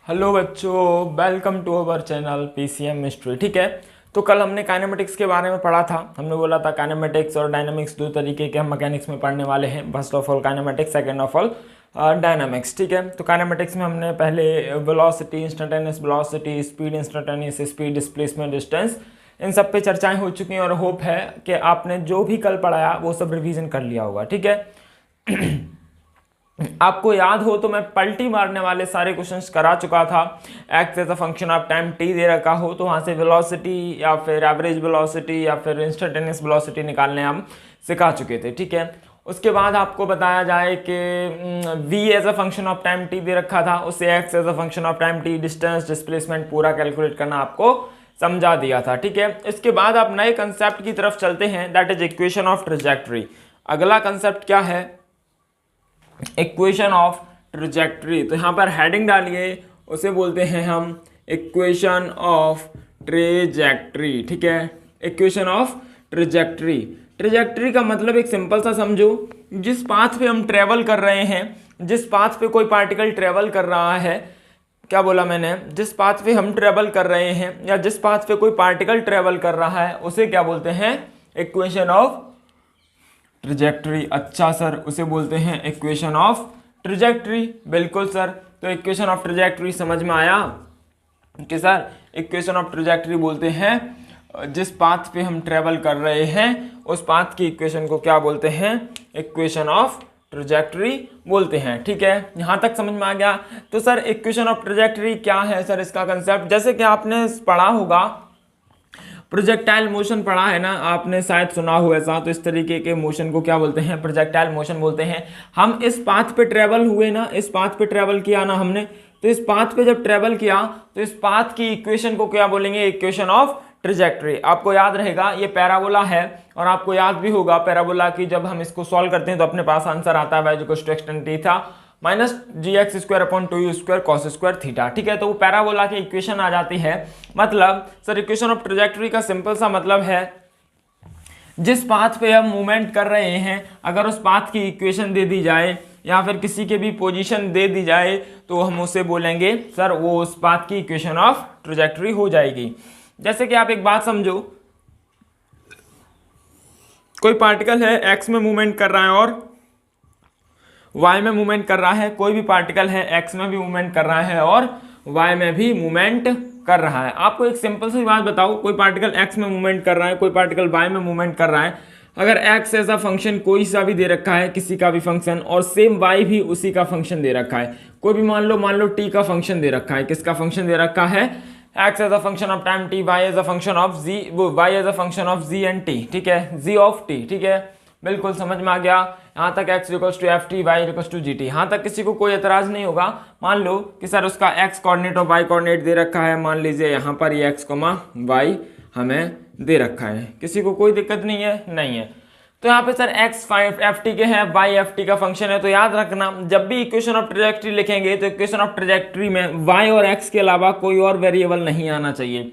Hello बच्चों, welcome to our channel PCM mystery. ठीक है, तो कल हमने काइनेमेटिक्स के बारे में पढ़ा था। हमने बोला था काइनेमेटिक्स और डायनामिक्स दो तरीके के हम मैकेनिक्स में पढ़ने वाले हैं। First of all kinematics, second of all dynamics. ठीक है, तो काइनेमेटिक्स में हमने पहले velocity, instantaneous velocity, speed, instantaneous speed, displacement, distance, इन सब पे चर्चाएं हो चुकी हैं और होप है कि आपने जो भी कल पढ़ाया वो सब रिवीजन कर लिया होगा। ठीक है आपको याद हो तो मैं पलटी मारने वाले सारे क्वेश्चंस करा चुका था। X as a function of time t दे रखा हो तो वहाँ से वेलोसिटी या फिर एवरेज वेलोसिटी या फिर इंस्टेंटेनियस वेलोसिटी निकालने हम सिखा चुके थे। ठीक है, उसके बाद आपको बताया जाए कि v as a function of time t दे रखा था, उससे x as a function of time t, distance, displacement पूरा कैलकुलेट करना आपको समझा दिया था। ठीक है, इसके बाद आप नए कंसेप्ट की तरफ चलते हैं, that is equation of trajectory. अगला कंसेप्ट क्या है? Equation of trajectory. तो यहाँ पर हेडिंग डालिए, उसे बोलते हैं हम इक्वेशन ऑफ ट्रेजेक्टरी। ठीक है, इक्वेशन ऑफ ट्रेजेक्टरी। ट्रेजेक्टरी का मतलब एक सिंपल सा समझो, जिस पाथ पे हम ट्रेवल कर रहे हैं, जिस पाथ पे कोई पार्टिकल ट्रेवल कर रहा है, क्या बोला मैंने, जिस पाथ पे हम ट्रेवल कर रहे हैं या जिस पाथ पे कोई पार्टिकल ट्रेवल कर रहा है उसे क्या बोलते हैं? Equation of trajectory. अच्छा सर, उसे बोलते हैं इक्वेशन ऑफ ट्रेजेक्टरी। बिल्कुल सर, तो इक्वेशन ऑफ ट्रेजेक्टरी समझ में आया कि सर इक्वेशन ऑफ ट्रेजेक्टरी बोलते हैं जिस पाथ पे हम ट्रेवल कर रहे हैं उस पाथ की इक्वेशन को क्या बोलते हैं? इक्वेशन ऑफ ट्रेजेक्टरी बोलते हैं। ठीक है, यहाँ तक समझ में आ गया। तो सर इक्वेशन ऑफ ट्रेजेक्टरी क्या है सर, इसका कंसेप्ट? जैसे कि आपने पढ़ा होगा, प्रोजेक्टाइल मोशन पढ़ा है ना आपने, शायद सुना हो ऐसा। तो इस तरीके के मोशन को क्या बोलते हैं? प्रोजेक्टाइल मोशन बोलते हैं। हम इस पाथ पे ट्रेवल हुए ना, इस पाथ पे ट्रेवल किया ना हमने, तो इस पाथ पे जब ट्रेवल किया तो इस पाथ की इक्वेशन को क्या बोलेंगे? Equation of trajectory. आपको याद रहेगा ये पैराबोला है और आपको याद भी होगा पैराबोला की जब हम इसको सॉल्व करते हैं तो अपने पास आंसर आता है y equals to x tan theta minus gx square upon 2u square cos square theta. ठीक है, तो वो पैराबोला की इक्वेशन आ जाती है। मतलब सर इक्वेशन ऑफ ट्रेजेक्टरी का सिंपल सा मतलब है जिस पाथ पे हम मूवमेंट कर रहे हैं, अगर उस पाथ की इक्वेशन दे दी जाए या फिर किसी के भी पोजीशन दे दी जाए तो हम उसे बोलेंगे सर वो उस पाथ की इक्वेशन ऑफ ट्रेजेक्टरी हो जाएगी। जैसे कि आप एक बात समझो, कोई पार्टिकल है एक्स में मूवमेंट कर रहा है और वाई में मूवमेंट कर रहा है। कोई भी पार्टिकल है एक्स में भी मूवमेंट कर रहा है और वाई में भी मूवमेंट कर रहा है। आपको एक सिंपल सी बात बताओ, कोई पार्टिकल एक्स में मूवमेंट कर रहा है, कोई पार्टिकल वाई में मूवमेंट कर रहा है। अगर एक्स एज अ फंक्शन कोई सा भी दे रखा है, किसी का भी फंक्शन, और सेम वाई भी उसी का फंक्शन दे रखा है, कोई भी मान लो टी का फंक्शन दे रखा है। किसका फंक्शन दे रखा है? X as a function of time t, y as a function of g, y as a function of g and t. ठीक है, जी ऑफ टी। ठीक है, बिल्कुल समझ में आ गया। यहाँ तक x equals to f t, y equals to g t, यहाँ तक किसी को कोई एतराज नहीं होगा। मान लो कि सर उसका x कोऑर्डिनेट और y कोऑर्डिनेट दे रखा है, मान लीजिए यहाँ पर ये x, y हमें दे रखा है, किसी को कोई दिक्कत नहीं है? नहीं है। तो यहाँ पे सर x एफ टी के हैं, y एफ टी का फंक्शन है। तो याद रखना, जब भी इक्वेशन ऑफ ट्रेजेक्टरी लिखेंगे तो इक्वेशन ऑफ ट्रेजेक्टरी में y और x के अलावा कोई और वेरिएबल नहीं आना चाहिए।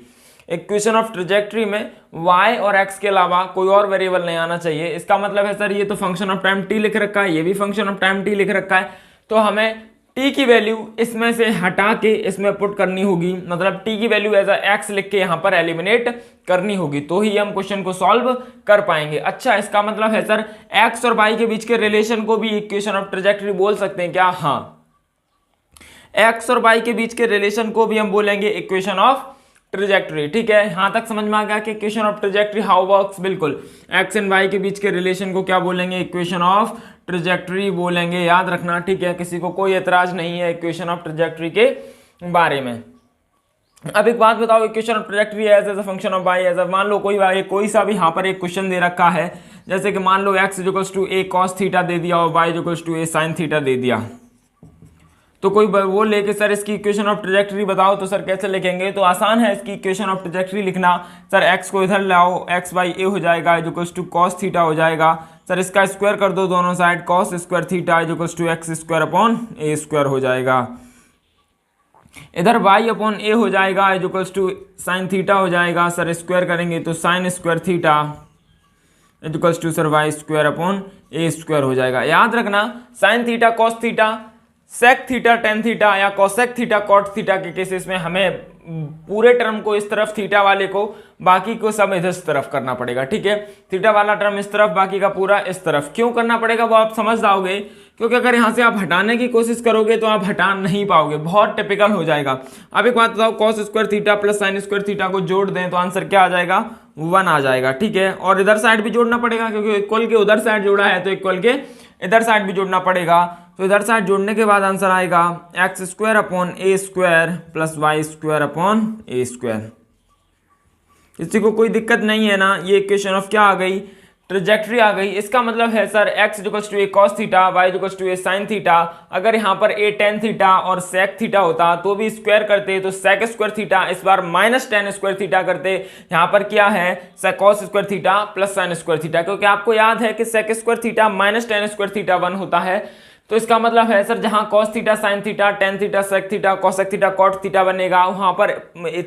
इक्वेशन ऑफ ट्रेजेक्टरी में y और x के अलावा कोई और वेरिएबल नहीं आना चाहिए। इसका मतलब है सर ये तो फंक्शन ऑफ टाइम t लिख रखा है, ये भी फंक्शन ऑफ टाइम t लिख रखा है, तो हमें t की वैल्यू इसमें से हटा के इसमें पुट करनी होगी। मतलब t की वैल्यू एज अ x लिख के यहाँ पर एलिमिनेट करनी होगी, तो ही हम क्वेश्चन को सॉल्व कर पाएंगे। अच्छा, इसका मतलब है सर x और y के बीच के रिलेशन को भी इक्वेशन ऑफ ट्रेजेक्टरी बोल सकते हैं क्या? हाँ, x और y के बीच के रिलेशन को भी हम बोलेंगे इक्वेशन ऑफ ट्रेजेक्टरी। ठीक है, यहां तक समझ में आ गया कि equation of trajectory how works. बिल्कुल, एक्स एंड वाई के बीच के रिलेशन को क्या बोलेंगे? इक्वेशन ऑफ ट्रेजेक्टरी बोलेंगे। याद रखना, ठीक है, किसी को कोई एतराज नहीं है इक्वेशन ऑफ ट्रेजेक्टरी के बारे में। अब एक बात बताओ, equation of trajectory as a function of y as a, मान लो कोई सा भी यहाँ पर एक क्वेश्चन दे रखा है, जैसे कि मान लो x equals to a cos theta दे दिया और y equals to a sine theta दे दिया। तो कोई वो लेके सर इसकी इक्वेशन ऑफ ट्रेजेक्टरी बताओ, तो सर कैसे लिखेंगे? तो आसान है इसकी इक्वेशन ऑफ ट्रेजेक्टरी लिखना। सर x को इधर लाओ, एक्स बाई ए हो जाएगा इक्वल्स टू कॉस थीटा हो जाएगा। सर इसका स्क्वायर कर दो दोनों साइड, cos square theta equals to x square upon a square हो जाएगा। इधर y अपॉन ए हो जाएगा इक्वल्स टू साइन थीटा हो जाएगा। सर स्क्वायर करेंगे तो sine square theta equals to sir y square upon a square हो जाएगा। याद रखना, sine theta cos theta sec theta tan theta या कोसेक थीटा कॉट थीटा के केसेस में हमें पूरे टर्म को इस तरफ थीटा वाले को, बाकी को सब इस तरफ करना पड़ेगा। ठीक है, थीटा वाला टर्म इस तरफ, बाकी का पूरा इस तरफ। क्यों करना पड़ेगा वो आप समझ जाओगे, क्योंकि अगर यहां से आप हटाने की कोशिश करोगे तो आप हटा नहीं पाओगे, बहुत टिपिकल हो जाएगा। अब एक बात बताओ, cos square theta plus sine square theta को जोड़ दें तो आंसर क्या आ जाएगा, 1 आ जाएगा। ठीक है, और इधर साइड भी जोड़ना पड़ेगा, क्योंकि इक्वल के उधर साइड जोड़ा है तो इक्वल के इधर साइड भी जोड़ना पड़ेगा। तो इधर साइड जोड़ने के बाद आंसर आएगा x square upon a square plus y square upon a square. किसी को कोई दिक्कत नहीं है ना, ये इक्वेशन ऑफ क्या आ गई, ट्रेजेक्ट्री आ गई। इसका मतलब है sir x equals to a cos theta, y equals to a sine theta. अगर यहाँ पर ए टेन थीटा और सेक थीटा होता तो भी स्क्वायर करते, तो सेक स्क्वायर थीटा इस बार माइनस टेन स्क्वायर थीटा करते। यहाँ पर क्या है, cos square theta plus sine square theta, क्योंकि आपको याद है कि sec square theta minus tan square theta 1 होता है। तो इसका मतलब है सर जहां cos theta sine theta tan theta sec theta cosec theta cot theta बनेगा, वहां पर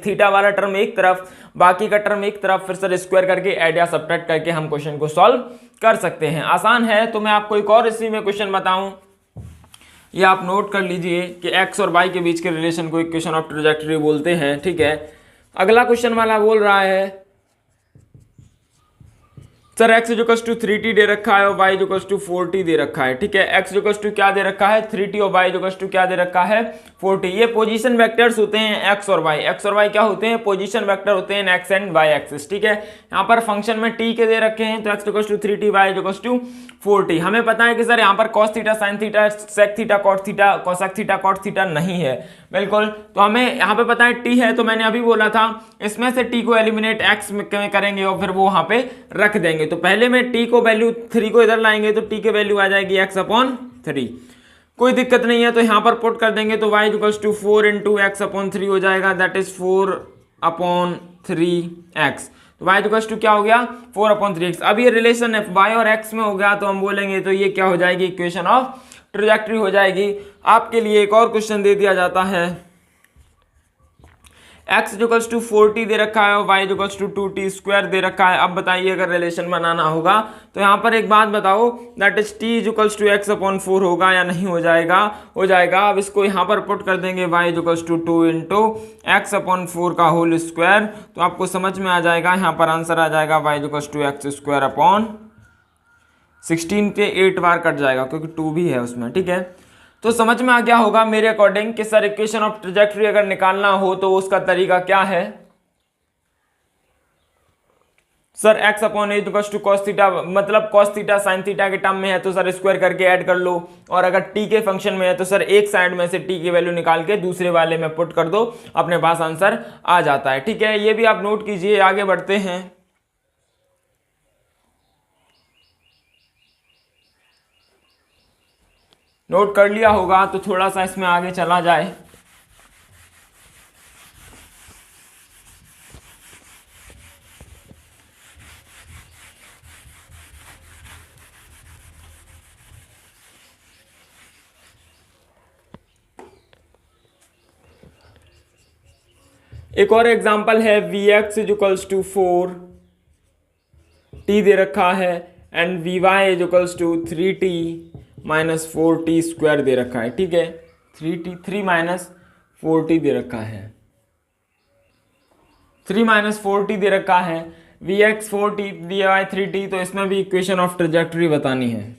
थीटा वाला टर्म एक तरफ, बाकी का टर्म एक तरफ, फिर सर स्क्वायर करके ऐड या सब्ट्रैक्ट करके हम क्वेश्चन को सॉल्व कर सकते हैं। आसान है। तो मैं आपको एक और इसी में क्वेश्चन बताऊं, ये आप नोट कर लीजिए कि एक्स और वाई के बीच के रिलेशन को इक्वेशन ऑफ ट्रेजेक्टरी बोलते हैं। ठीक है, अगला क्वेश्चन वाला बोल रहा है sir x equals to 3t दे रखा है और y इक्वल्स टू 4t दे रखा है। ठीक है, x इक्वल्स टू क्या दे रखा है 3t और y इक्वल्स टू क्या दे रखा है 4t। ये पोजीशन वेक्टर्स होते हैं x और y क्या होते हैं, पोजीशन वेक्टर होते हैं x एंड y एक्सिस। ठीक है, यहाँ पर फंक्शन में t के दे रखे हैं, तो x equals to 3t y equals to 4t। हमें पता है कि सर यहाँ पर cos theta sine theta sec theta cot theta cosec theta cot theta नहीं है, बिल्कुल। तो हमें यहाँ पे पता है t है, तो मैंने अभी बोला था इसमें से t को एलिमिनेट x में करेंगे और फिर वो वहां पे रख देंगे। तो पहले में t को वैल्यू 3 को इधर लाएंगे तो t की वैल्यू आ जाएगी x अपॉन 3, कोई दिक्कत नहीं है। तो यहाँ पर पुट कर देंगे तो y equals to 4 into x upon 3 हो जाएगा, दैट इज 4 अपॉन 3x। तो y इक्वल्स टू क्या हो गया 4 अपॉन 3x। अब ये रिलेशन है y और x में हो गया, तो हम बोलेंगे तो ये क्या हो जाएगी, इक्वेशन ऑफ ट्रेजेक्टरी हो जाएगी। आपके लिए एक और क्वेश्चन दे दिया जाता है, x इक्वल्स टू 4t दे रखा है और y equals to 2t square दे रखा है। अब बताइए अगर रिलेशन बनाना होगा तो यहाँ पर एक बात बताओ, that is t equals to x upon 4 होगा या नहीं हो जाएगा, हो जाएगा। अब इसको यहाँ पर पुट कर देंगे y equals to 2 into x upon 4 का होल स्क्वायर, तो आपको समझ में आ जाएगा। यहाँ पर आंसर आ जाएगा y equals to x square upon 16 के 8 बार कट जाएगा क्योंकि 2 भी है उसमें। ठीक है, तो समझ में आ गया होगा मेरे अकॉर्डिंग कि सर इक्वेशन ऑफ ट्रेजेक्टरी अगर निकालना हो तो उसका तरीका क्या है। Sir x upon a equals to cos theta, मतलब कॉस थीटा साइन थीटा के टर्म में है तो सर स्क्वायर करके ऐड कर लो, और अगर t के फंक्शन में है तो सर एक साइड में से t की वैल्यू निकाल के दूसरे वाले में पुट कर दो, अपने पास आंसर आ जाता है। ठीक है, ये भी आप नोट कीजिए। आगे बढ़ते हैं, नोट कर लिया होगा तो थोड़ा सा इसमें आगे चला जाए। एक और एग्जांपल है vx इक्वल्स टू 4t दे रखा है and vy equals to 3t minus 4t square दे रखा है। ठीक है, 3 माइनस 4t दे रखा है, 3 माइनस 4t दे रखा है, vx 4t vy 3t। तो इसमें भी इक्वेशन ऑफ ट्रेजेक्टरी बतानी है।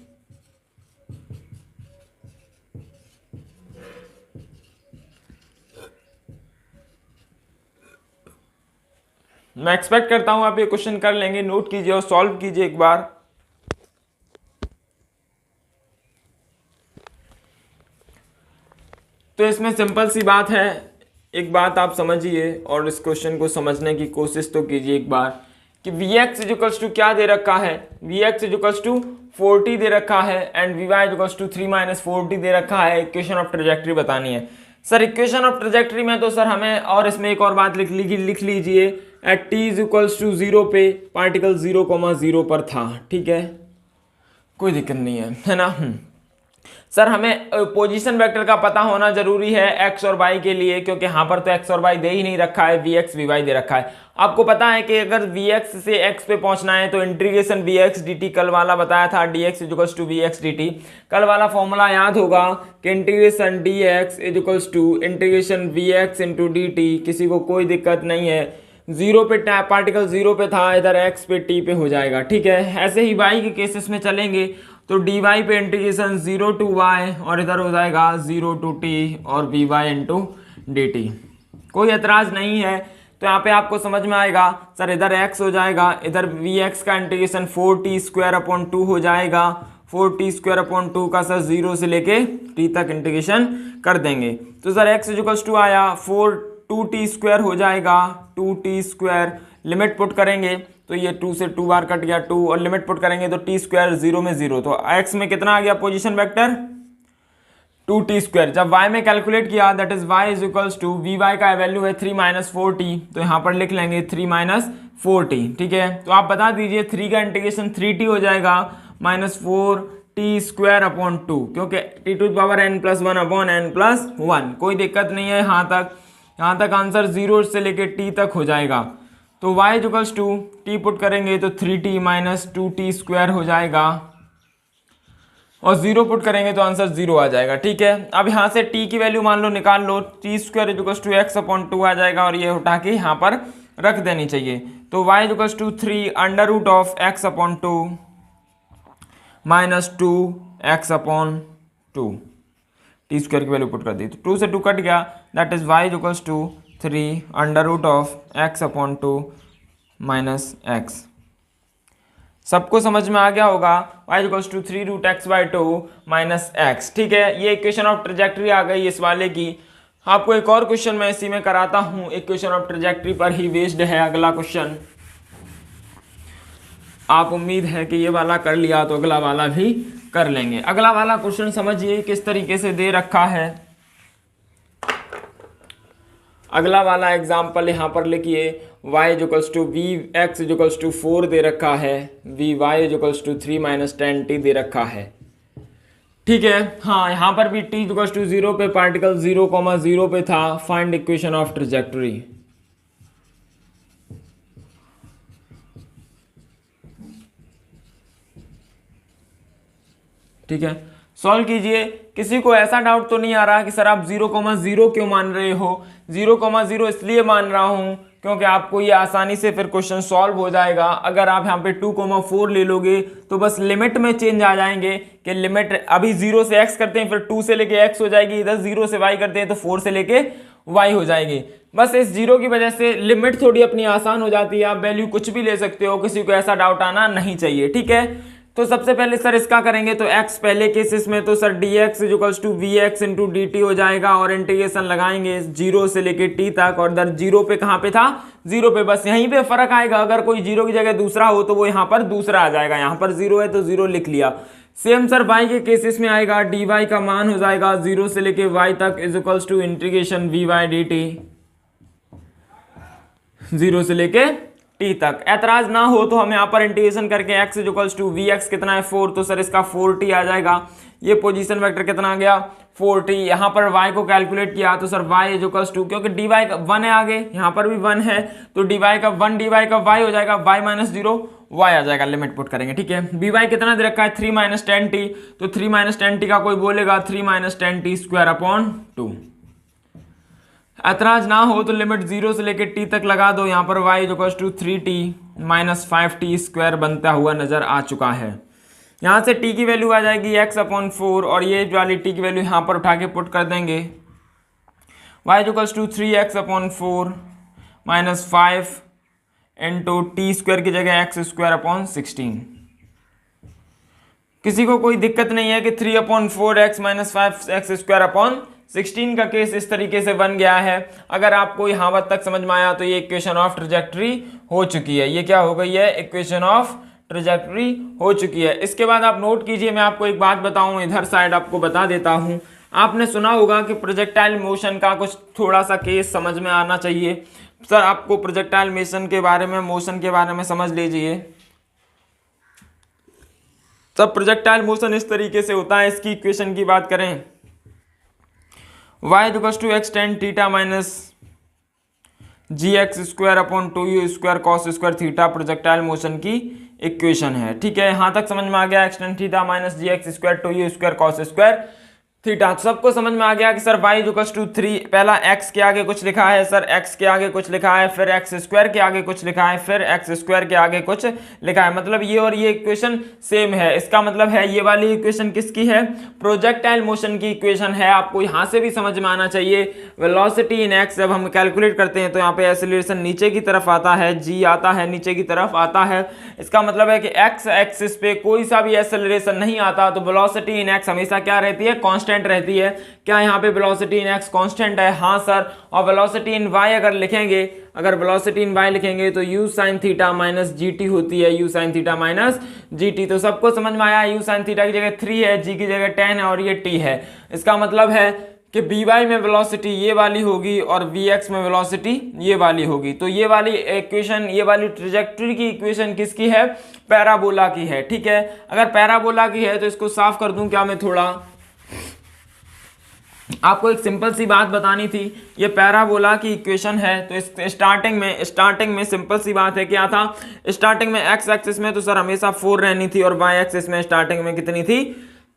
मैं एक्सपेक्ट करता हूं आप ये क्वेश्चन कर लेंगे, नोट कीजिए और सॉल्व कीजिए एक बार। तो इसमें सिंपल सी बात है, एक बात आप समझिए और इस क्वेश्चन को समझने की कोशिश तो कीजिए एक बार कि vx इक्वल्स टू क्या दे रखा है, vx इक्वल्स टू 4t दे रखा है and vy equals to 3 minus 4t दे रखा है। इक्वेशन ऑफ ट्रेजेक्टरी बतानी है। सर इक्वेशन ऑफ ट्रेजेक्टरी में तो सर हमें, और इसमें एक और बात लिख लीजिए, एट t इक्वल्स टू 0 पे पार्टिकल 0,0 पर था। ठीक है, कोई दिक्कत नहीं है ना। सर हमें पोजीशन वेक्टर का पता होना जरूरी है एक्स और वाई के लिए, क्योंकि यहाँ पर तो एक्स और वाई दे ही नहीं रखा है, वी एक्स वी वाई दे रखा है। आपको पता है कि अगर वी एक्स से एक्स पे पहुंचना है तो integration v x d t, कल वाला बताया था d x equals to v x d t, कल वाला फॉर्मूला याद होगा कि integration d x equals to integration v x into d t. किसी को कोई दिक्कत नहीं है, जीरो पे पार्टिकल जीरो पे था, इधर एक्स पे टी पे हो जाएगा, ठीक है। ऐसे ही वाई के केसेस में चलेंगे तो डी वाई पे इंटीग्रेशन जीरो टू वाई और इधर हो जाएगा जीरो टू टी और v y into d t. कोई एतराज नहीं है तो यहाँ पे आपको समझ में आएगा सर इधर x हो जाएगा, इधर वी एक्स का इंटीग्रेशन 4t² 2 हो जाएगा, 4t² का सर जीरो से लेके t तक इंटीग्रेशन कर देंगे तो सर x इक्वल्स टू आया 2t² हो जाएगा, 2t², लिमिट पुट करेंगे तो ये 2 से 2 बार कट गया 2 और लिमिट पुट करेंगे तो t² 0 में 0, तो x में कितना आ गया पोजीशन वेक्टर 2t²। जब y में कैलकुलेट किया that is y is equals to v y का वैल्यू है 3 - 4t, तो यहाँ पर लिख लेंगे 3 - 4t, ठीक है। तो आप बता दीजिए 3 का इंटीग्रेशन 3t हो जाएगा -4t² 2, क्योंकि t⁻n+1/n+1, कोई दिक्कत नहीं है यहाँ तक आंसर 0 से लेके t तक हो जाएगा। तो y equals to t put करेंगे तो 3t - 2t² हो जाएगा और 0 पुट करेंगे तो आंसर 0 आ जाएगा, ठीक है। अब यहाँ से t की वैल्यू मान लो निकाल लो, t² इक्वल्स टू x/2 आ जाएगा और ये उठा के यहाँ पर रख देनी चाहिए। तो y equals to 3 √x/2 - 2x/2, t² की वैल्यू पुट कर दी तो 2 से 2 कट गया, that is y equals to 3 √x/2 - x। सबको समझ में आ गया होगा, y equals to 3√x/2 - x, ठीक है। ये इक्वेशन ऑफ ट्रेजेक्टरी आ गई इस वाले की। आपको एक और क्वेश्चन मैं इसी में कराता हूं, इक्वेशन ऑफ ट्रेजेक्टरी पर ही बेस्ड है अगला क्वेश्चन। आप उम्मीद है कि ये वाला कर लिया तो अगला वाला भी कर लेंगे। अगला वाला क्वेश्चन समझिए किस तरीके से दे रखा है। अगला वाला एग्जाम्पल यहाँ पर लिखिए, y equals to v x equals to 4 दे रखा है, v y equals to 3 - 10t दे रखा है, ठीक है। हाँ, यहाँ पर भी t इक्वल्स टू 0 पे पार्टिकल 0,0 पे था, फाइंड इक्वेशन ऑफ ट्रेजेक्टरी। ठीक है, सॉल्व कीजिए। किसी को ऐसा डाउट तो नहीं आ रहा कि सर आप 0,0 क्यों मान रहे हो? 0,0 इसलिए मान रहा हूं क्योंकि आपको ये आसानी से फिर क्वेश्चन सॉल्व हो जाएगा। अगर आप यहाँ पे 2,4 ले लोगे तो बस लिमिट में चेंज आ जाएंगे कि लिमिट अभी 0 से x करते हैं, फिर 2 से लेके x हो जाएगी, इधर 0 से y करते हैं तो 4 से लेके y हो जाएगी। बस इस 0 की वजह से लिमिट थोड़ी अपनी आसान हो जाती है, आप वैल्यू कुछ भी ले सकते हो, किसी को ऐसा डाउट आना नहीं चाहिए, ठीक है। तो सबसे पहले सर इसका करेंगे तो x पहले केसेस में तो sir dx equals to v x into d t हो जाएगा और इंटीग्रेशन लगाएंगे 0 से लेके t तक, और इधर 0 पे कहाँ पे था 0 पे, बस यहीं पे फर्क आएगा। अगर कोई 0 की जगह दूसरा हो तो वो यहाँ पर दूसरा आ जाएगा, यहाँ पर 0 है तो 0 लिख लिया। सेम सर y के केसेस में आएगा, dy का मान हो जाएगा 0 से लेके y तक is equals to integration v y d t 0 से लेके t तक। ऐतराज ना हो तो हम यहाँ पर इंटीग्रेशन करके x equals to v x कितना है 4, तो सर इसका 4t आ जाएगा। ये पोजीशन वेक्टर कितना आ गया 4t। यहाँ पर y को कैलकुलेट किया तो सर y इक्वल्स टू, क्योंकि dy का 1 है आगे, यहाँ पर भी 1 है तो dy का 1 dy का y हो जाएगा y - 0 y आ जाएगा, लिमिट पुट करेंगे, ठीक है। by कितना दे रखा है 3 - 10t, तो 3 - 10t का कोई बोलेगा 3 - 10t² 2। ऐतराज ना हो तो लिमिट 0 से लेके t तक लगा दो, यहाँ पर y equals to 3t - 5t² बनता हुआ नजर आ चुका है। यहाँ से t की वैल्यू आ जाएगी x/4 और ये वाली t की वैल्यू यहाँ पर उठा के पुट कर देंगे, y equals to 3x/4 - 5 into t² की जगह x² 16। किसी को कोई दिक्कत नहीं है कि 3/4x - 5x² 16 का केस इस तरीके से बन गया है। अगर आपको यहाँ तक समझ में आया तो ये इक्वेशन ऑफ ट्रेजेक्टरी हो चुकी है। ये क्या हो गई है, इक्वेशन ऑफ ट्रेजेक्टरी हो चुकी है। इसके बाद आप नोट कीजिए, मैं आपको एक बात बताऊं, इधर साइड आपको बता देता हूं। आपने सुना होगा कि प्रोजेक्टाइल मोशन का कुछ थोड़ा सा केस समझ में आना चाहिए। सर आपको प्रोजेक्टाइल मोशन के बारे में समझ लीजिए। सब प्रोजेक्टाइल मोशन इस तरीके से होता है। इसकी इक्वेशन की बात करें, y equals to x tan theta minus g x square upon 2u square cos square theta projectile motion की इक्वेशन है। ठीक है, यहां तक समझ में आ गया। X tan theta minus g x square 2u square cos square theta, सबको समझ में आ गया कि सर y इक्वल्स टू 3, पहला x के आगे कुछ लिखा है सर, x के आगे कुछ लिखा है, फिर एक्स स्क्वायर के आगे कुछ लिखा है, फिर एक्स स्क्वायर के आगे कुछ लिखा है। मतलब ये और ये इक्वेशन सेम है। इसका मतलब है ये वाली इक्वेशन किसकी है? प्रोजेक्टाइल मोशन की इक्वेशन है। आपको यहां से भी समझ में आना चाहिए। वेलोसिटी इन x जब हम कैलकुलेट करते हैं तो यहाँ पे एक्सेलरेशन नीचे की तरफ आता है, g आता है नीचे की तरफ आता है। इसका मतलब है कि x एक्सिस पे कोई सा भी एक्सेलरेशन नहीं आता, तो वेलोसिटी इन x हमेशा क्या रहती है? कांस्टेंट रहती है। क्या यहाँ पे वेलोसिटी इन x कांस्टेंट है? हाँ सर। और वेलोसिटी इन y अगर लिखेंगे, अगर वेलोसिटी इन y लिखेंगे तो u sin theta minus gt होती है, u sin theta minus gt। तो सबको समझ में आया, u sin थीटा की जगह 3 है, g की जगह 10 है और ये t है। इसका मतलब है कि by में वेलोसिटी ये वाली होगी और vx में वेलोसिटी ये वाली होगी। तो ये वाली इक्वेशन, ये वाली ट्रेजेक्टरी की इक्वेशन किसकी है? पैराबोला की है। ठीक है, अगर पैराबोला की है तो इसको साफ कर दूं क्या मैं थोड़ा? आपको एक सिंपल सी बात बतानी थी। ये पैराबोला की इक्वेशन है। तो इस स्टार्टिंग में सिंपल सी बात है, क्या था? स्टार्टिंग में एक्स एक्सिस में तो सर हमेशा 4 रहनी थी और वाई एक्सिस में स्टार्टिंग में कितनी थी?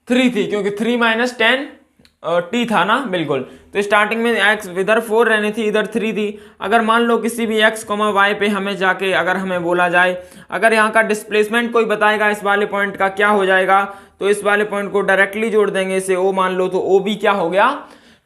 3 थी, क्योंकि 3 माइनस 10 टी था ना, बिल्कुल। तो स्टार्टिंग में एक्स इधर 4 रहनी थी, इधर 3 थी। अगर मान लो किसी भी एक्स कॉमा वाई पे हमें जाके अगर हमें बोला जाए, अगर यहाँ का डिस्प्लेसमेंट कोई बताएगा इस वाले पॉइंट का क्या हो जाएगा, तो इस वाले पॉइंट को डायरेक्टली जोड़ देंगे इसे ओ मान लो, तो ओ बी क्या हो गया?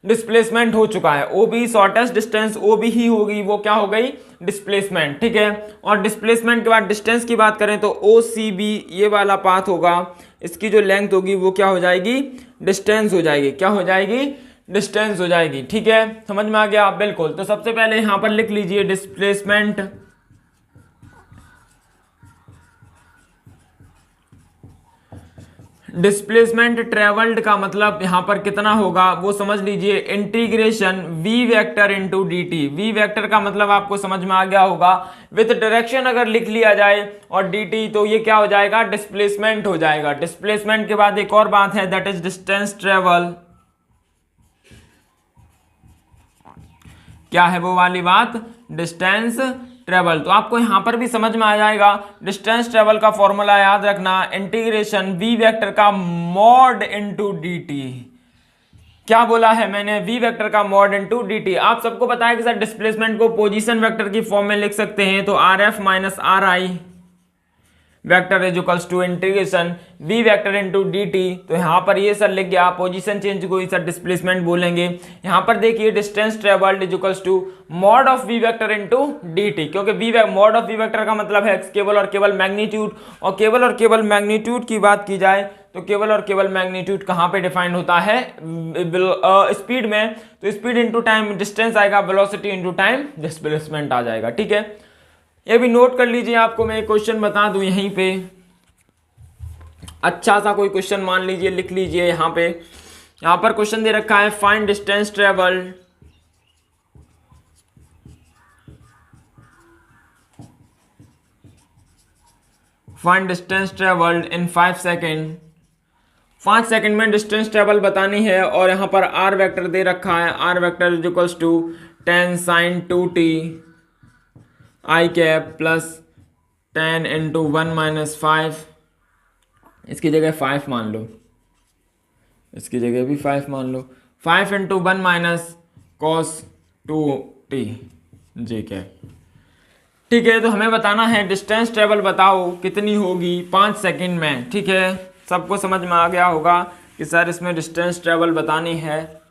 डिस्प्लेसमेंट हो चुका है। O B shortest distance O B ही होगी, वो क्या हो गई? डिस्प्लेसमेंट। ठीक है, और डिस्प्लेसमेंट के बाद डिस्टेंस की बात करें तो ओ सी बी ये वाला पाथ होगा, इसकी जो लेंथ होगी वो क्या हो जाएगी? डिस्टेंस हो जाएगी। क्या हो जाएगी? डिस्टेंस हो जाएगी। ठीक है, समझ में आ गया? बिल्कुल। तो सबसे पहले यहां पर लिख लीजिए डिस्प्लेसमेंट, डिस्प्लेसमेंट ट्रेवल्ड का मतलब यहां पर कितना होगा वो समझ लीजिए। Integration v vector into d t. V vector का मतलब आपको समझ में आ गया होगा। विथ डायरेक्शन अगर लिख लिया जाए और डी टी, तो ये क्या हो जाएगा? डिस्प्लेसमेंट हो जाएगा। डिस्प्लेसमेंट के बाद एक और बात है, दैट इज डिस्टेंस ट्रेवल। क्या है वो वाली बात? Distance travel. तो आपको यहां पर भी समझ में आ जाएगा। डिस्टेंस ट्रेवल का फॉर्मूला याद रखना, इंटीग्रेशन वी वेक्टर का मॉड इनटू dt। क्या बोला है मैंने? वी वेक्टर का मॉड इनटू dt। आप सबको पता है कि सर डिस्प्लेसमेंट को पोजीशन वेक्टर की फॉर्म में लिख सकते हैं, तो r f minus r i vector is equals to integration v vector into dt। तो यहाँ पर ये सर लिख गया, पोजीशन चेंज को ही सर डिस्प्लेसमेंट बोलेंगे। यहाँ पर देखिए distance travelled is equals to mod of v vector into dt, क्योंकि मॉड ऑफ वी वेक्टर का मतलब है केवल और केवल मैग्नीट्यूड, और केवल और केवल मैग्नीट्यूड की बात की जाए तो केवल और केवल मैग्नीट्यूड कहाँ पे डिफाइंड होता है? स्पीड में। तो स्पीड इंटू टाइम डिस्टेंस आएगा, वेलोसिटी इंटू टाइम डिस्प्लेसमेंट आ जाएगा। ठीक है, ये भी नोट कर लीजिए। आपको मैं एक क्वेश्चन बता दूं यहीं पे, अच्छा सा कोई क्वेश्चन मान लीजिए, लिख लीजिए यहां पे। यहां पर क्वेश्चन दे रखा है, find distance travelled in 5 second. 5 second में डिस्टेंस ट्रेवल बतानी है, और यहां पर आर वेक्टर दे रखा है, r vector is equals to 10 sin 2t i cap plus 10 into 1 minus 5। इसकी जगह 5 मान लो, इसकी जगह भी 5 मान लो। 5 into 1 minus cos 2t j cap. ठीक है, तो हमें बताना है डिस्टेंस ट्रेवल बताओ कितनी होगी 5 सेकंड में। ठीक है, सबको समझ में आ गया होगा कि सर इसमें डिस्टेंस ट्रेवल बतानी है।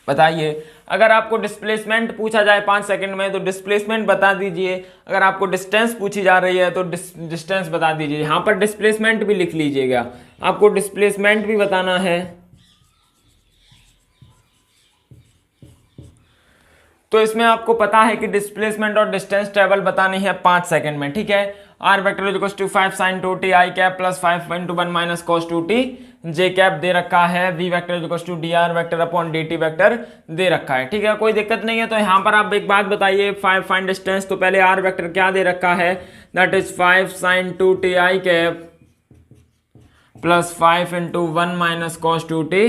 बताइए, अगर आपको डिस्प्लेसमेंट पूछा जाए 5 सेकंड में तो डिस्प्लेसमेंट बता दीजिए, अगर आपको डिस्टेंस पूछी जा रही है तो डिस्टेंस बता दीजिए। यहां पर डिस्प्लेसमेंट भी लिख लीजिएगा, आपको डिस्प्लेसमेंट भी बताना है। तो इसमें आपको पता है कि डिस्प्लेसमेंट और डिस्टेंस ट्रेवल बतानी है 5 सेकंड में। ठीक है, r vector is equals to 5 sin 2t i cap plus 5 into 1 minus cos 2t j cap दे रखा है। V vector is equals to d r vector upon d t vector दे रखा है। ठीक है, कोई दिक्कत नहीं है। तो यहाँ पर आप एक बात बताइए, 5 फाइंड डिस्टेंस, तो पहले आर वेक्टर क्या दे रखा है? That is 5 sin 2t i cap plus 5 into 1 minus cos 2t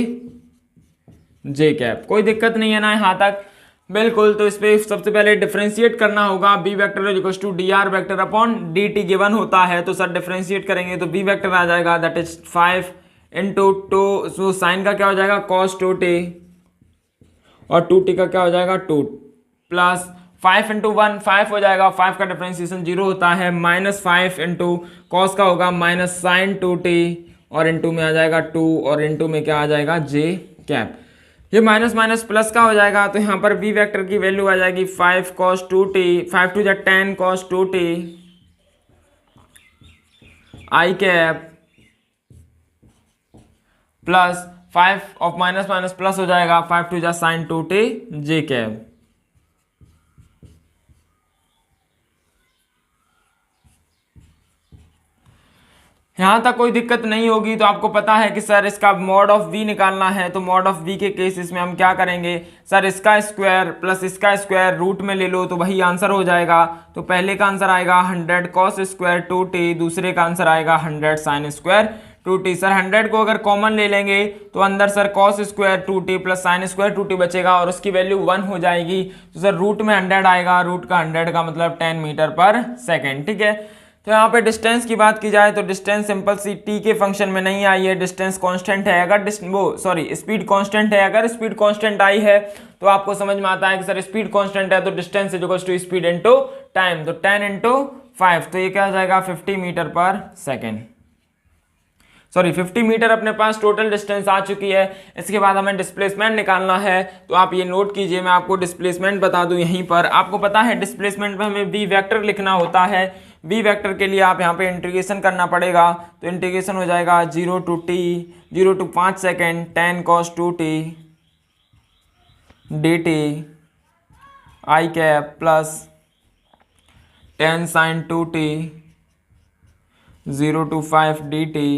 j cap. कोई दिक्कत नहीं है ना यहाँ तक? बिल्कुल। तो इस पे सबसे पहले डिफरेंशिएट करना होगा। V vector is equal to d r vector upon d t given होता है, तो सर डिफरेंशिएट करेंगे तो बी वेक्टर आ जाएगा that is 5 into 2, so sine का क्या हो जाएगा कॉस 2t और 2t का क्या हो जाएगा 2 प्लस 5 इंटू 1 5 हो जाएगा, 5 का डिफरेंशिएशन 0 होता है, माइनस 5 इंटू कॉस का होगा माइनस साइन 2t और इंटू में आ जाएगा 2 और इंटू में क्या आ जाएगा जे कैप। ये माइनस माइनस प्लस का हो जाएगा, तो यहाँ पर बी वेक्टर की वैल्यू आ जाएगी 5 cos 2t, 5 to 10 cos 2t i cap plus 5 of minus minus plus हो जाएगा 5 to sign 2t j cap. यहाँ तक कोई दिक्कत नहीं होगी। तो आपको पता है कि सर इसका मॉड ऑफ v निकालना है, तो मॉड ऑफ v के केसेस में हम क्या करेंगे, सर इसका स्क्वायर प्लस इसका स्क्वायर रूट में ले लो तो वही आंसर हो जाएगा। तो पहले का आंसर आएगा 100 cos स्क्वायर 2t, दूसरे का आंसर आएगा 100 साइन स्क्वायर 2t। सर 100 को अगर कॉमन ले लेंगे तो अंदर sir cos square 2t plus sine square 2t बचेगा और उसकी वैल्यू 1 हो जाएगी। तो सर रूट में 100 आएगा, रूट का 100 का मतलब 10 मीटर पर सेकेंड, ठीक है। तो यहाँ पे डिस्टेंस की बात की जाए तो डिस्टेंस सिंपल सी टी के फंक्शन में नहीं आई है, डिस्टेंस कांस्टेंट है। अगर स्पीड कांस्टेंट है, अगर स्पीड कांस्टेंट आई है तो आपको समझ में आता है कि सर स्पीड कांस्टेंट है तो distance is equal to speed into time, तो 10 इंटू 5, तो ये क्या आ जाएगा 50 मीटर पर सेकेंड। 50 मीटर अपने पास टोटल डिस्टेंस आ चुकी है। इसके बाद हमें डिस्प्लेसमेंट निकालना है, तो आप ये नोट कीजिए, मैं आपको डिस्प्लेसमेंट बता दूं। यहीं पर आपको पता है डिस्प्लेसमेंट में हमें v वेक्टर लिखना होता है। v वेक्टर के लिए आप यहाँ पे इंटीग्रेशन करना पड़ेगा, तो इंटीग्रेशन हो जाएगा 0 to t 0 to 5 second 10 cos 2t dt i cap plus 10 sin 2t 0 to 5 dt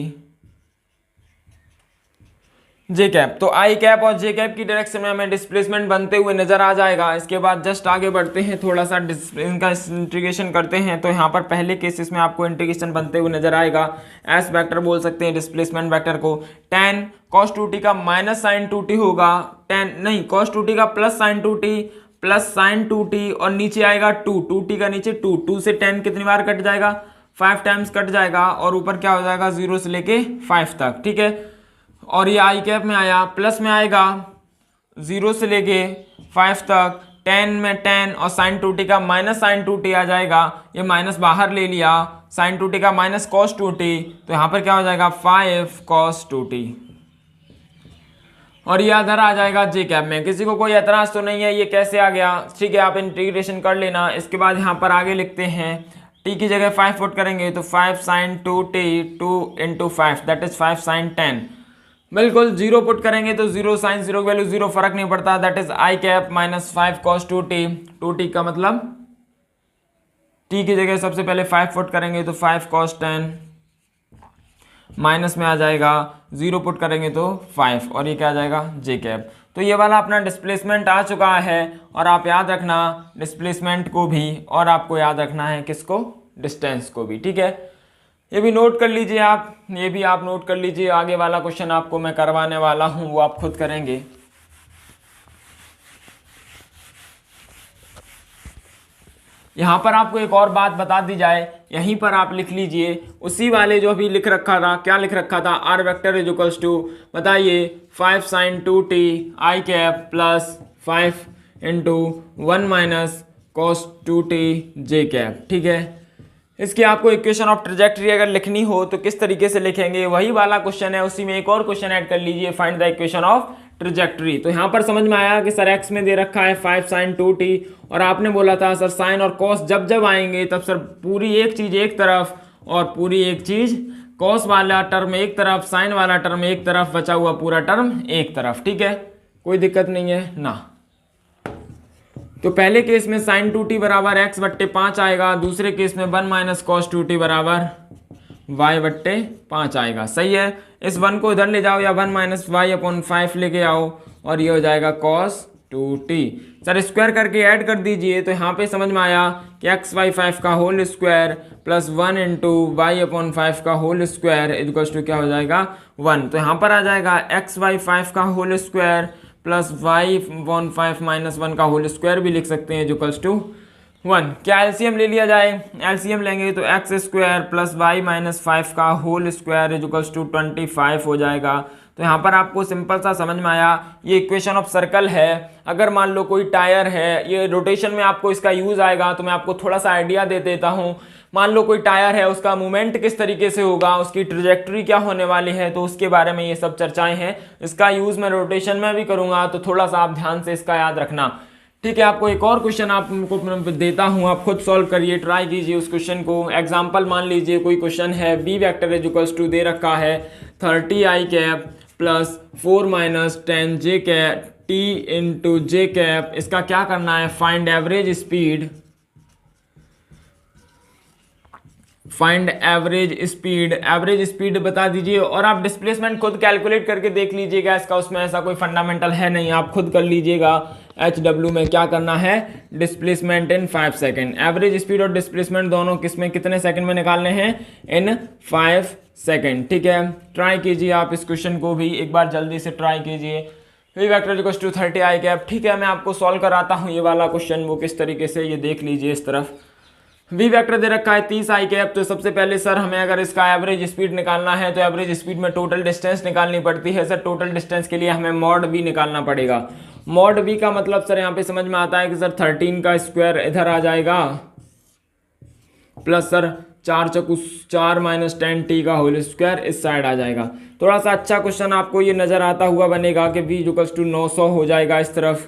j cap. तो आई कैप और जे कैप की डायरेक्शन में हमें डिस्प्लेसमेंट बनते हुए नजर आ जाएगा। इसके बाद जस्ट आगे बढ़ते हैं, थोड़ा सा इनका इंटीग्रेशन करते हैं। तो यहाँ पर पहले केसेस में आपको इंटीग्रेशन बनते हुए नजर आएगा। एस वेक्टर बोल सकते हैं डिस्प्लेसमेंट वेक्टर को। 10 cos 2t का माइनस साइन 2t होगा, 10 नहीं cos 2t का plus sign 2t plus sign 2t और नीचे आएगा 2t का नीचे 2 से 10 कितनी बार कट जाएगा 5 टाइम्स कट जाएगा और ऊपर क्या हो जाएगा 0 से लेके 5 तक, ठीक है। और ये आई कैप में आया, प्लस में आएगा 0 से लेके 5 तक, 10 में 10 और साइन 2t का माइनस साइन 2t आ जाएगा, ये माइनस बाहर ले लिया, साइन 2t का माइनस cos 2t, तो यहाँ पर क्या हो जाएगा 5 cos 2t और ये इधर आ जाएगा जे कैप में। किसी को कोई एतराज तो नहीं है ये कैसे आ गया, ठीक है, आप इंटीग्रेशन कर लेना। इसके बाद यहाँ पर आगे लिखते हैं t की जगह 5 पुट करेंगे तो 5 sin 2t 2 into 5 that is 5 sin 10, बिल्कुल 0 पुट करेंगे तो 0 साइन 0 की वैल्यू 0, फर्क नहीं पड़ता, that is I cap minus 5 cos 2t 2t का मतलब t की जगह सबसे पहले 5 पुट करेंगे तो 5 cos 10 माइनस में आ जाएगा 0 पुट करेंगे तो 5 और ये क्या आ जाएगा जे कैप। तो ये वाला अपना डिस्प्लेसमेंट आ चुका है और आप याद रखना डिस्प्लेसमेंट को भी और आपको याद रखना है किसको, डिस्टेंस को भी, ठीक है। ये भी नोट कर लीजिए आप, ये भी आप नोट कर लीजिए। आगे वाला क्वेश्चन आपको मैं करवाने वाला हूं वो आप खुद करेंगे। यहां पर आपको एक और बात बता दी जाए, यहीं पर आप लिख लीजिए उसी वाले जो अभी लिख रखा था, क्या लिख रखा था, r vector is equals to बताइए 5 sin 2t i cap plus 5 into 1 minus cos 2t j cap, ठीक है। इसकी आपको इक्वेशन ऑफ ट्रेजेक्टरी अगर लिखनी हो तो किस तरीके से लिखेंगे, वही वाला क्वेश्चन है, उसी में एक और क्वेश्चन ऐड कर लीजिए, find the equation of trajectory. तो यहाँ पर समझ में आया कि सर एक्स में दे रखा है 5 sin 2t और आपने बोला था सर साइन और कॉस जब जब आएंगे तब सर पूरी एक चीज एक तरफ और पूरी एक चीज कॉस वाला टर्म एक तरफ, साइन वाला टर्म एक तरफ, बचा हुआ पूरा टर्म एक तरफ, ठीक है, कोई दिक्कत नहीं है ना। तो पहले केस में साइन 2t बराबर x बट्टे 5 आएगा, दूसरे केस में 1 माइनस cos 2t बराबर y बट्टे 5 आएगा, सही है। इस 1 को इधर ले जाओ या 1 माइनस y अपॉन 5 लेके आओ और ये हो जाएगा cos 2t। सर स्क्वायर करके ऐड कर दीजिए, तो यहाँ पे समझ में आया कि एक्स वाई 5 का whole square plus 1 into y upon 5 का होल स्क्वायर इक्वल्स टू क्या हो जाएगा 1। तो यहाँ पर आ जाएगा एक्स वाई 5 का whole square plus y upon 5 minus 1 का होल स्क्वायर भी लिख सकते हैं इक्वल्स टू 1। क्या एलसीएम ले लिया जाए? एलसीएम लेंगे तो x square plus y minus 5 का होल स्क्वायर इक्वल्स टू 25 हो जाएगा। तो यहाँ पर आपको सिंपल सा समझ में आया, ये इक्वेशन ऑफ सर्कल है। अगर मान लो कोई टायर है, ये रोटेशन में आपको इसका यूज आएगा, तो मैं आपको थोड़ा सा आइडिया दे देता हूँ। मान लो कोई टायर है, उसका मूवमेंट किस तरीके से होगा, उसकी ट्रेजेक्टरी क्या होने वाली है, तो उसके बारे में ये सब चर्चाएं हैं। इसका यूज मैं रोटेशन में भी करूंगा, तो थोड़ा सा आप ध्यान से इसका याद रखना। ठीक है, आपको एक और क्वेश्चन आपको देता हूं, आप खुद सॉल्व करिए, ट्राई कीजिए उस क्वेश्चन को। एग्जांपल मान लीजिए कोई क्वेश्चन है, बी वेक्टर इक्वल्स टू दे रखा है 30i cap plus 4 minus 10j cap t into j cap. इसका क्या करना है? Find average speed, find average speed बता दीजिए। और आप डिस्प्लेसमेंट खुद कैलकुलेट करके देख लीजिएगा, इसका उसमें ऐसा कोई फंडामेंटल है नहीं, आप खुद कर लीजिएगा। HW में क्या करना है? Displacement in 5 second. Average speed और डिस्प्लेसमेंट दोनों किसमें कितने सेकंड में निकालने हैं? इन 5 सेकेंड। ठीक है, ट्राई कीजिए आप इस क्वेश्चन को भी एक बार जल्दी से ट्राई कीजिए। V vector equals to 30i cap. ठीक है, मैं आपको सॉल्व कराता हूँ ये वाला क्वेश्चन, वो किस तरीके से, ये देख लीजिए इस तरफ। वी वेक्टर दे रखा है 30i कैप। तो सबसे पहले सर हमें अगर इसका एवरेज स्पीड निकालना है, तो एवरेज स्पीड में टोटल डिस्टेंस निकालनी पड़ती है। सर टोटल डिस्टेंस के लिए हमें मॉड v निकालना पड़ेगा। मॉड v का मतलब सर यहाँ पे समझ में आता है कि सर 13 का स्क्वायर इधर आ जाएगा, प्लस सर 4 माइनस 10t का होल स्क्वायर इस साइड आ जाएगा। थोड़ा सा अच्छा क्वेश्चन आपको ये नजर आता हुआ बनेगा कि v इक्वल्स टू 900 हो जाएगा इस तरफ,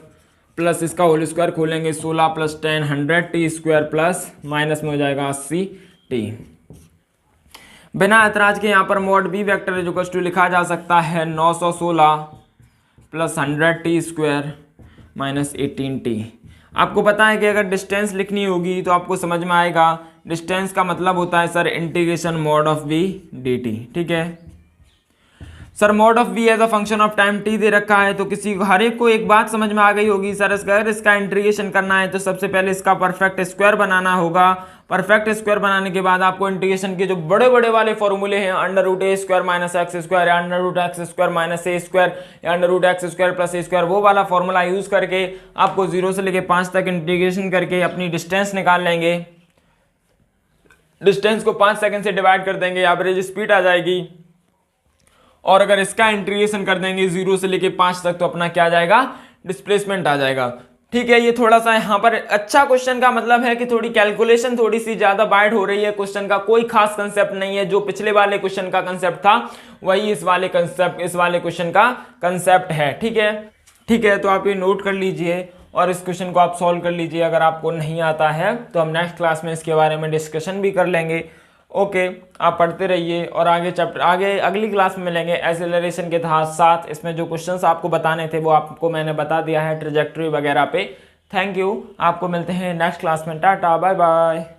प्लस इसका होल स्क्वायर खोलेंगे 16 plus 10 100t square plus minus में हो जाएगा 80t। बिना ऐतराज के यहाँ पर mod v vector equals to लिखा जा सकता है 916 plus 100t square minus 18t। आपको पता है कि अगर डिस्टेंस लिखनी होगी तो आपको समझ में आएगा, डिस्टेंस का मतलब होता है sir integration mod of v dt। ठीक है sir, mod of v as a function of time t दे रखा है, तो किसी हर एक को एक बात समझ में आ गई होगी सर, अगर इसका इंटीग्रेशन करना है तो सबसे पहले इसका परफेक्ट स्क्वायर बनाना होगा। परफेक्ट स्क्वायर बनाने के बाद आपको इंटीग्रेशन के जो बड़े बड़े वाले फॉर्मूले हैं, under root a square minus x square या under root x square minus a square या under root x square plus a square, वो वाला फॉर्मूला यूज करके आपको 0 से लेके 5 तक इंटीग्रेशन करके अपनी डिस्टेंस निकाल लेंगे। डिस्टेंस को 5 सेकंड से डिवाइड कर देंगे, एवरेज स्पीड आ जाएगी। और अगर इसका इंटीग्रेशन कर देंगे 0 से लेके 5 तक, तो अपना क्या आ जाएगा? डिस्प्लेसमेंट आ जाएगा। ठीक है, ये थोड़ा सा यहाँ पर अच्छा क्वेश्चन का मतलब है कि थोड़ी कैलकुलेशन थोड़ी सी ज्यादा बाइट हो रही है। क्वेश्चन का कोई खास कंसेप्ट नहीं है, जो पिछले वाले क्वेश्चन का कंसेप्ट था वही इस वाले क्वेश्चन का कंसेप्ट है। ठीक है, तो आप ये नोट कर लीजिए और इस क्वेश्चन को आप सॉल्व कर लीजिए। अगर आपको नहीं आता है तो हम नेक्स्ट क्लास में इसके बारे में डिस्कशन भी कर लेंगे। ओके, आप पढ़ते रहिए और आगे अगली क्लास में मिलेंगे एक्सेलरेशन के साथ। इसमें जो क्वेश्चंस आपको बताने थे वो आपको मैंने बता दिया है, ट्रेजेक्टरी वगैरह पे। थैंक यू, आपको मिलते हैं नेक्स्ट क्लास में। Tata bye bye.